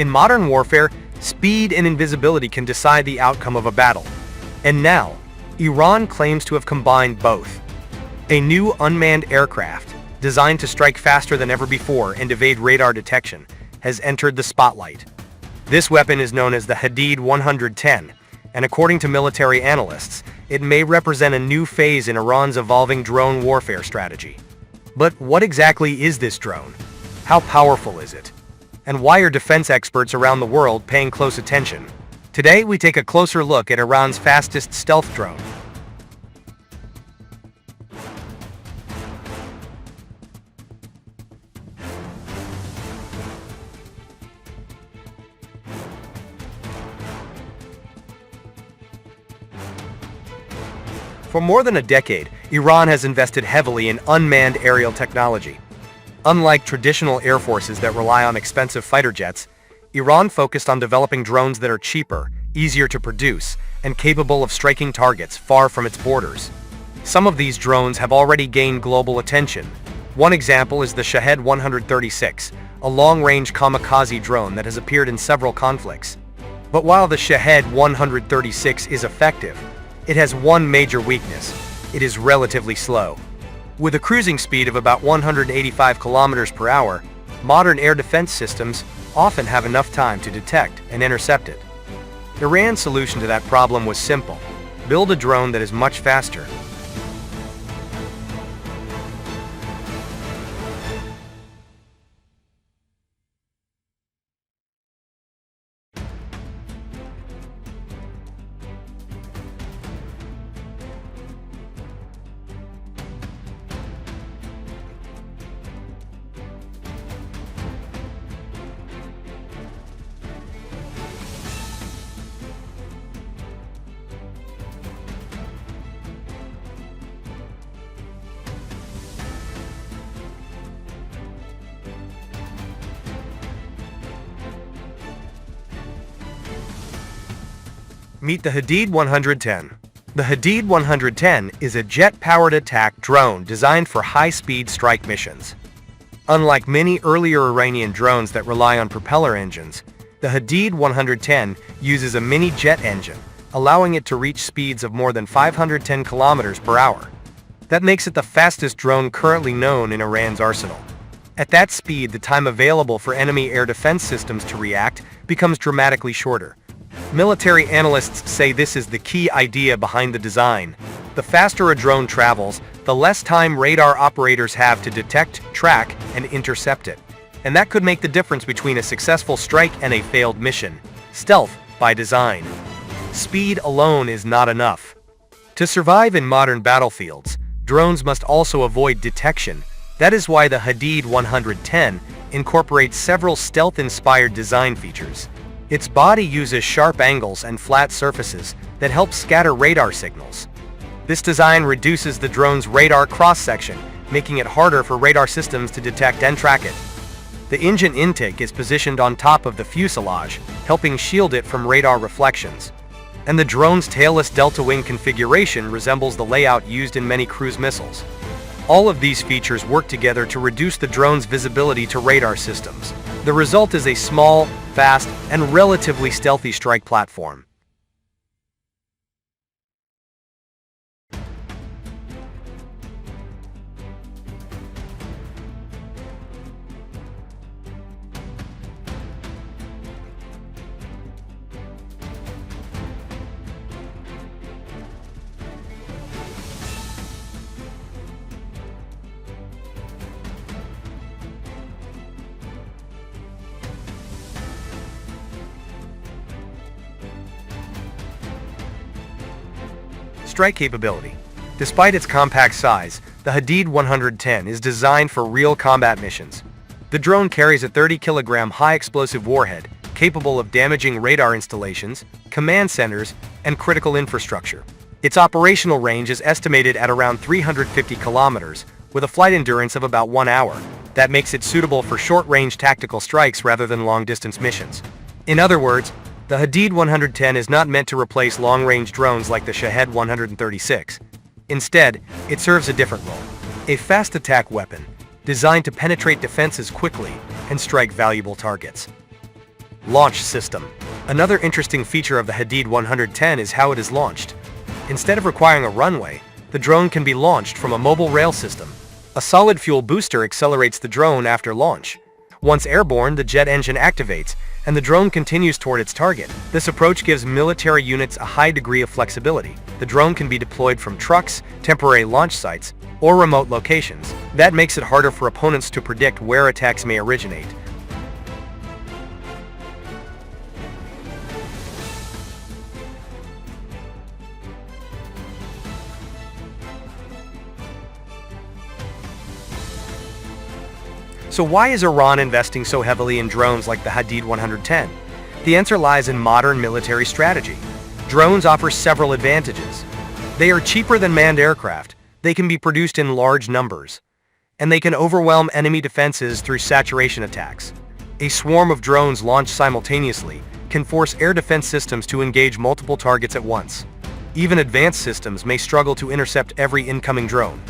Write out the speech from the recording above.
In modern warfare, speed and invisibility can decide the outcome of a battle. And now, Iran claims to have combined both. A new unmanned aircraft, designed to strike faster than ever before and evade radar detection, has entered the spotlight. This weapon is known as the Hadid 110, and according to military analysts, it may represent a new phase in Iran's evolving drone warfare strategy. But what exactly is this drone? How powerful is it? And why are defense experts around the world paying close attention? Today, we take a closer look at Iran's fastest stealth drone. For more than a decade, Iran has invested heavily in unmanned aerial technology. Unlike traditional air forces that rely on expensive fighter jets, Iran focused on developing drones that are cheaper, easier to produce, and capable of striking targets far from its borders. Some of these drones have already gained global attention. One example is the Shahed 136, a long-range kamikaze drone that has appeared in several conflicts. But while the Shahed 136 is effective, it has one major weakness: it is relatively slow. With a cruising speed of about 185 kilometers per hour, modern air defense systems often have enough time to detect and intercept it. Iran's solution to that problem was simple: build a drone that is much faster. Meet the Hadid 110. The Hadid 110 is a jet-powered attack drone designed for high-speed strike missions. Unlike many earlier Iranian drones that rely on propeller engines, the Hadid 110 uses a mini-jet engine, allowing it to reach speeds of more than 510 kilometers per hour. That makes it the fastest drone currently known in Iran's arsenal. At that speed, the time available for enemy air defense systems to react becomes dramatically shorter. Military analysts say this is the key idea behind the design. The faster a drone travels, the less time radar operators have to detect, track, and intercept it. And that could make the difference between a successful strike and a failed mission. Stealth by design. Speed alone is not enough. To survive in modern battlefields, drones must also avoid detection. That is why the Hadid 110 incorporates several stealth-inspired design features. Its body uses sharp angles and flat surfaces that help scatter radar signals. This design reduces the drone's radar cross-section, making it harder for radar systems to detect and track it. The engine intake is positioned on top of the fuselage, helping shield it from radar reflections. And the drone's tailless delta wing configuration resembles the layout used in many cruise missiles. All of these features work together to reduce the drone's visibility to radar systems. The result is a small, fast, and relatively stealthy strike platform. Strike capability. Despite its compact size, the Hadid 110 is designed for real combat missions. The drone carries a 30-kilogram high-explosive warhead capable of damaging radar installations, command centers, and critical infrastructure. Its operational range is estimated at around 350 kilometers, with a flight endurance of about 1 hour. That makes it suitable for short-range tactical strikes rather than long-distance missions. In other words, the Hadid 110 is not meant to replace long-range drones like the Shahed 136. Instead, it serves a different role: a fast attack weapon, designed to penetrate defenses quickly and strike valuable targets. Launch system. Another interesting feature of the Hadid 110 is how it is launched. Instead of requiring a runway, the drone can be launched from a mobile rail system. A solid fuel booster accelerates the drone after launch. Once airborne, the jet engine activates, and the drone continues toward its target. This approach gives military units a high degree of flexibility. The drone can be deployed from trucks, temporary launch sites, or remote locations. That makes it harder for opponents to predict where attacks may originate. So why is Iran investing so heavily in drones like the Hadid 110? The answer lies in modern military strategy. Drones offer several advantages. They are cheaper than manned aircraft, they can be produced in large numbers, and they can overwhelm enemy defenses through saturation attacks. A swarm of drones launched simultaneously can force air defense systems to engage multiple targets at once. Even advanced systems may struggle to intercept every incoming drone.